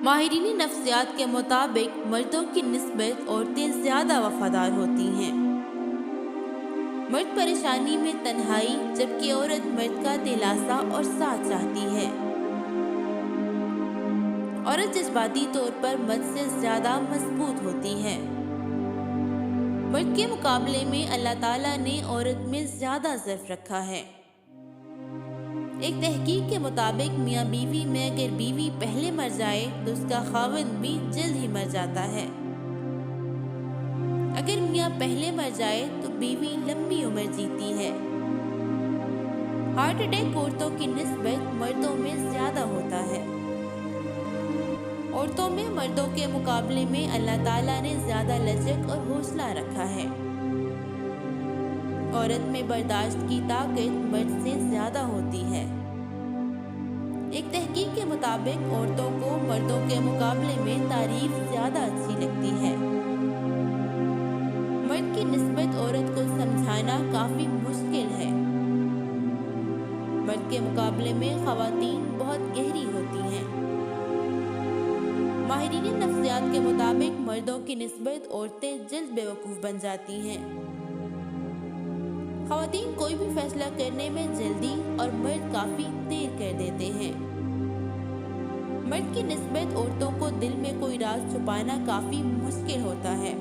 ماہرین نفسیات کے مطابق مردوں کی نسبت عورتیں زیادہ وفادار ہوتی ہیں۔ مرد پریشانی میں تنہائی، جبکہ عورت مرد کا دلاسا اور ساتھ چاہتی ہے۔ عورت جذباتی طور پر مرد سے زیادہ مضبوط ہوتی ہے۔ مرد کے مقابلے میں اللہ تعالیٰ نے عورت میں زیادہ ضعف رکھا ہے۔ ایک تحقیق کے مطابق میاں بیوی میں اگر بیوی پہلے مر جائے تو اس کا خاوند بھی جلد ہی مر جاتا ہے۔ اگر میاں پہلے مر جائے تو بیوی لمبی عمر جیتی ہے۔ ہارٹ اٹیک عورتوں کی نسبت مردوں میں زیادہ ہوتا ہے۔ عورتوں میں مردوں کے مقابلے میں اللہ تعالیٰ نے زیادہ لچک اور حوصلہ رکھا ہے۔ عورت میں برداشت کی طاقت مرد سے زیادہ ہوتی ہے۔ ایک تحقیق کے مطابق عورتوں کو مردوں کے مقابلے میں تعریف زیادہ اچھی لگتی ہے۔ مرد کی نسبت عورت کو سمجھانا کافی مشکل ہے۔ مرد کے مقابلے میں خواتین بہت گہری ہوتی ہیں۔ ماہرین نفسیات کے مطابق مردوں کی نسبت عورتیں جلد بیوقوف بن جاتی ہیں۔ خواتین کوئی بھی فیصلہ کرنے میں جلدی اور مرد کافی دیر کر دیتے ہیں۔ مرد کی نسبت عورتوں کو دل میں کوئی راز چھپانا کافی مشکل ہوتا ہے۔